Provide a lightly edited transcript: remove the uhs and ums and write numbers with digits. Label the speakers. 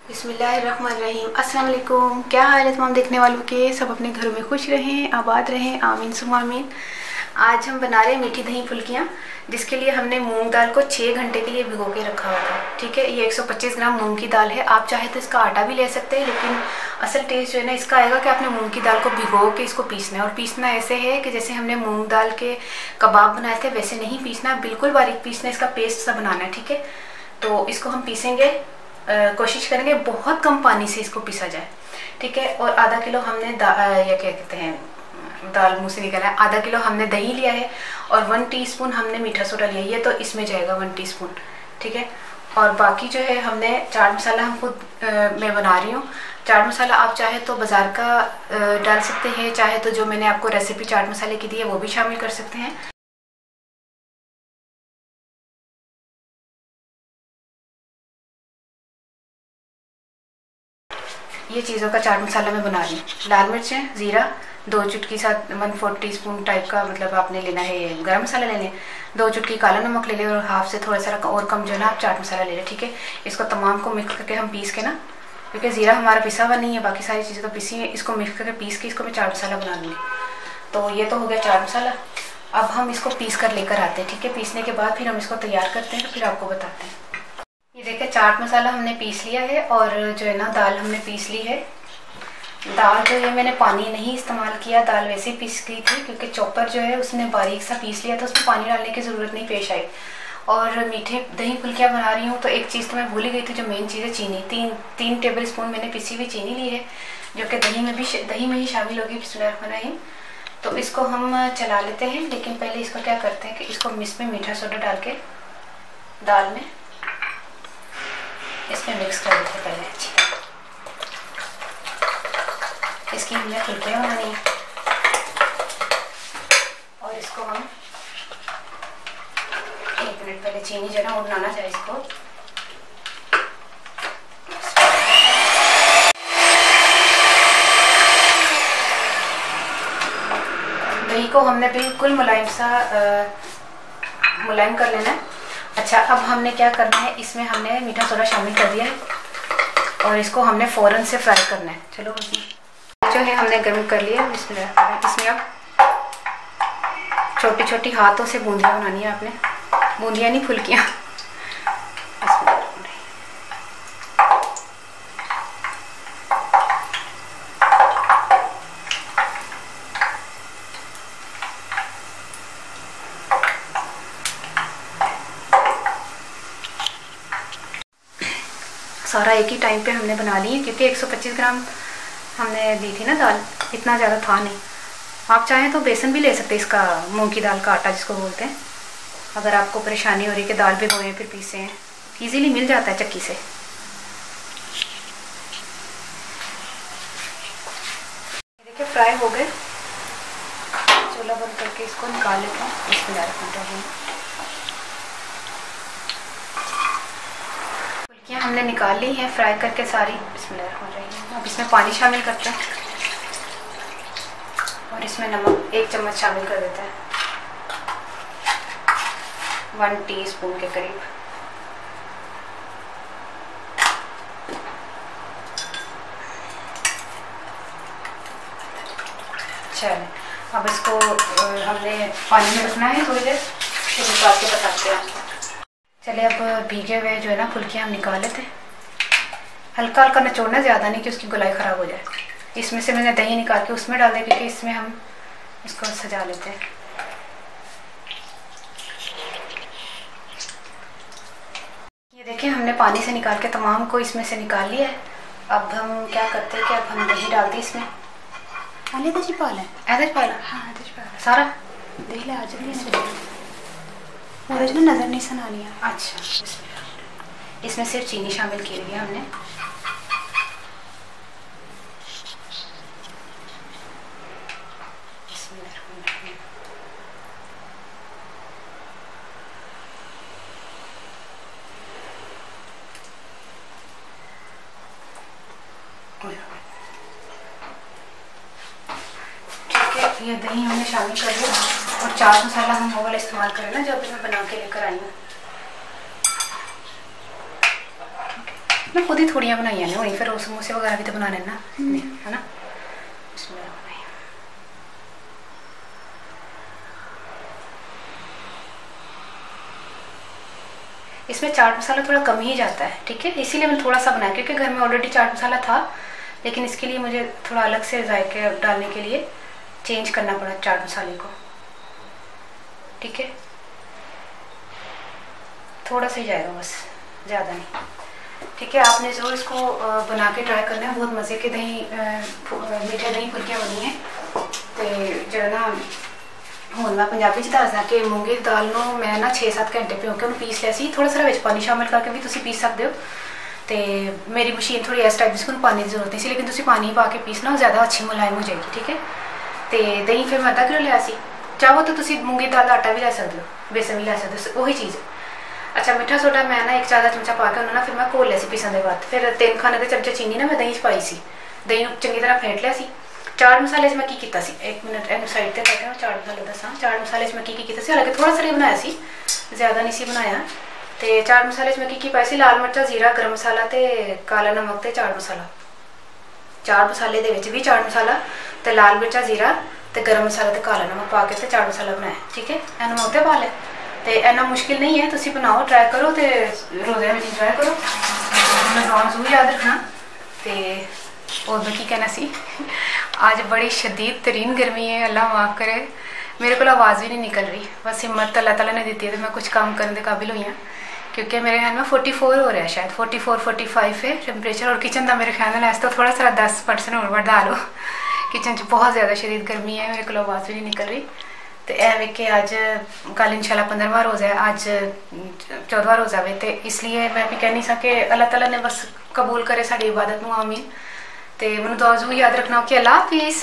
Speaker 1: बिस्मिल्लाहिर्रहमानिर्रहीम। अस्सलाम वालेकुम। क्या हाल है तमाम देखने वालों के? सब अपने घरों में खुश रहें, आबाद रहें, आमीन सुम्मा आमीन। आज हम बना रहे हैं मीठी दही फुल्कियाँ, जिसके लिए हमने मूंग दाल को 6 घंटे के लिए भिगो के रखा हुआ था। ठीक है, ये 125 ग्राम मूंग की दाल है। आप चाहे तो इसका आटा भी ले सकते हैं, लेकिन असल टेस्ट जो है ना इसका आएगा कि आपने मूंग की दाल को भिगो के इसको पीसना है। और पीसना ऐसे है कि जैसे हमने मूंग दाल के कबाब बनाए थे वैसे नहीं पीसना, बिल्कुल बारीक पीसना, इसका पेस्ट सा बनाना है। ठीक है, तो इसको हम पीसेंगे, कोशिश करेंगे बहुत कम पानी से इसको पीसा जाए। ठीक है, और आधा किलो हमने या क्या कहते हैं, दाल मुँह से निकला है। आधा किलो हमने दही लिया है और 1 टीस्पून हमने मीठा सोडा लिया है, ये तो इसमें जाएगा 1 टीस्पून। ठीक है, और बाकी जो है हमने चाट मसाला हम खुद मैं बना रही हूँ। चाट मसाला आप चाहे तो बाज़ार का डाल सकते हैं, चाहे तो जो मैंने आपको रेसिपी चाट मसाले की दी है वो भी शामिल कर सकते हैं। ये चीज़ों का चाट मसाला मैं बना रही हूँ। लाल मिर्चें, ज़ीरा, 2 चुटकी साथ 1/4 टीस्पून टाइप का, मतलब आपने लेना है गरम मसाला ले लें, 2 चुटकी काला नमक ले लें और हाफ से थोड़ा सा और कम जो है ना आप चाट मसाला ले लें। ठीक है, इसको तमाम को मिक्स करके हम पीस के ना, क्योंकि ज़ीरा हमारा पिसा हुआ नहीं है, बाकी सारी चीज़ें तो पिसी हैं, इसको मिक्स करके पीस के इसको मैं चाट मसाला बना लूँगी। तो ये तो हो गया चाट मसाला। अब हम इसको पीस कर लेकर आते हैं। ठीक है, पीसने के बाद फिर हम इसको तैयार करते हैं, तो फिर आपको बताते हैं। ये देखिए चाट मसाला हमने पीस लिया है और जो है ना दाल हमने पीस ली है। दाल जो है मैंने पानी नहीं इस्तेमाल किया, दाल वैसे ही पीस गई थी, क्योंकि चॉपर जो है उसने बारीक सा पीस लिया था, उसमें पानी डालने की ज़रूरत नहीं पेश आई। और मीठे दही फुल्कियाँ बना रही हूँ तो एक चीज़ तो मैं भूल ही गई थी, जो मेन चीज़ है चीनी। 3 टेबल स्पून मैंने पिसी हुई चीनी ली है, जो कि दही में ही शामिल होगी। बिस्मिल्लाहिर्रहमानिर्रहीम। तो इसको हम चला लेते हैं, लेकिन पहले इसको क्या करते हैं कि इसको इसमें मीठा सोडा डाल के दाल में इसमें मिक्स कर देते हैं पहले अच्छी तरह। इसकी हमने फुल्कियाँ बनानी है और इसको हम 1 मिनट पहले चीनी जो है ना वो बनाना चाहिए इसको। दही को हमने बिल्कुल मुलायम कर लेना है। अच्छा, अब हमने क्या करना है, इसमें हमने मीठा सोडा शामिल कर दिया है और इसको हमने फ़ौरन से फ्राई करना है। चलो जो है हमने गर्म कर लिया। इसमें अब छोटी छोटी हाथों से बूंदियाँ बनानी है आपने, बूंदियाँ नहीं फुल्कियाँ। सारा एक ही टाइम पे हमने बना ली है, क्योंकि 125 ग्राम हमने दी थी ना दाल, इतना ज़्यादा था नहीं। आप चाहें तो बेसन भी ले सकते हैं, इसका मूंग की दाल का आटा जिसको बोलते हैं। अगर आपको परेशानी हो रही है कि दाल भिगोएं फिर पीसे हैं, ईज़िली मिल जाता है चक्की से। देखिए फ्राई हो गए, चूल्हा बंद करके इसको निकाल लेते हैं। फुल्कियाँ हमने निकाल ली हैं फ्राई करके सारी। बिस्मिल्लाहिर्रहमानिर्रहीम। अब इसमें पानी शामिल करते हैं और इसमें नमक 1 चम्मच शामिल कर देते हैं, 1 टीस्पून के करीब। चलिए अब इसको हमने पानी में रखना है थोड़ी देर, फिर निकाल के बताते हैं। चलिए अब भीगे हुए जो है ना फुल्कियाँ हम निकाल लेते हैं। हल्का हल्का निचोड़ना, ज़्यादा नहीं कि उसकी गुलाई ख़राब हो जाए। इसमें से मैंने दही निकाल के उसमें डाल दिया, क्योंकि इसमें हम इसको सजा लेते हैं। ये देखिए हमने पानी से निकाल के तमाम को इसमें से निकाल लिया है। अब हम क्या करते हैं कि अब हम दही डालते हैं इसमें।
Speaker 2: आले दही पाला
Speaker 1: हाँ सारा
Speaker 2: देख ले आज ओरिजिनल नज़र नहीं सना लिया।
Speaker 1: अच्छा, इसमें सिर्फ चीनी शामिल की हुई है हमने। ठीक है, ये दही हमने शामिल कर दिया और चाट मसाला हम वो वाला इस्तेमाल करें ना जो अभी मैं बना के लेकर आई हूँ। मैं खुद ही थोड़ियां बनाई ने वहीं, फिर समोसे वगैरह भी तो बनाने ना, है ना। इसमें चाट मसाला थोड़ा कम ही जाता है, ठीक है, इसीलिए मैंने थोड़ा सा बनाया, क्योंकि घर में ऑलरेडी चाट मसाला था, लेकिन इसके लिए मुझे थोड़ा अलग से जायके डालने के लिए चेंज करना पड़ा चाट मसाले को, ठीक है। थोड़ा सा ही जाएगा बस, ज़्यादा नहीं, ठीक है। आपने ज़रूर इसको बना के ट्राई करना है। बहुत मज़े के दही मीठे दही फुल्कियाँ बनी हैं। तो जो ना ਹੁਣ मैं पंजाबी च दसदा कि मूंगी की दाल ਨੂੰ मैं ना 6-7 घंटे ਭਿਓ ਕੇ ਉਹਨੂੰ ਪੀਸ ਲਿਆ ਸੀ। थोड़ा सारा ਵਿੱਚ पानी शामिल करके भी ਤੁਸੀਂ पीस सकते हो। तो मेरी मशीन थोड़ी इस टाइप जिसको पानी की जरूरत नहीं सी, लेकिन तुम पानी पा के पीसना ज़्यादा अच्छी मुलायम हो जाएगी, ठीक है। तो दही फिर मैं 1/2 किलो लिया सी। चाहो तो तुम मूंगी दाल का आटा भी लै सकते हो, बेसन भी लै सकते हो, वही चीज़। अच्छा, मिठा सोडा मैं ना 1 चाय का चमचा पा के उन्होंने फिर मैं घोल लिया सी पीसन के बाद। फिर 3 खाने के चमचे चीनी ना मैं दही पाई सी, दही चंगी तरह फेंट लिया सी। चाट मसाले मैं की किया सी, 1 मिनट इन साइड पर करके मैं चाट मसाले दसा। चाट मसाले मैं की किया सी, हालांकि थोड़ा सा ही बनाया सी, ज़्यादा नहीं सी बनाया। तो चाट मसाले मैं की पाई सी, लाल मिर्चा, जीरा, गर्म मसाला तो काला नमक तो चाट मसाला। चाट मसाले के भी चाट मसाला तो लाल मिर्चा, जीरा तो गर्म मसाला तो काला नमक पा के तो चाट मसाला बनाया, ठीक है। इन्हें मैं उत्ते पा लिया। तो इन्ना मुश्किल नहीं है, तुम बनाओ, ट्राई करो, तो रोज़े में ट्राई करो। नज़ाम जरूर याद रखना। तो और मैं की कहना सी, आज बड़ी शदीद तरीन गर्मी है, अल्लाह माफ़ करे, मेरे को आवाज़ भी नहीं निकल रही। बस हिम्मत अल्लाह ताला ने दी है तो मैं कुछ काम करने के काबिल हुई हूँ, क्योंकि मेरे ख्याल में 44 हो रहा है, शायद 44-45 है टेम्परेचर। और किचन का मेरे ख्याल में तो थोड़ा सा 10% और बढ़ा लो। किचन च बहुत ज़्यादा शदीद गर्मी है, मेरे को आवाज़ भी नहीं निकल रही। तो यह वे कि अज कल इंशाल्लाह 15वां रोज़ा है, अज 14वां रोज़ा वे, तो इसलिए मैं भी कह नहीं सके अल्लाह ताला ने बस कबूल करे साड़ी इबादत में, आमीन। तो मैं दुआ जरूर याद रखना कि अल्लाह हाफिज़।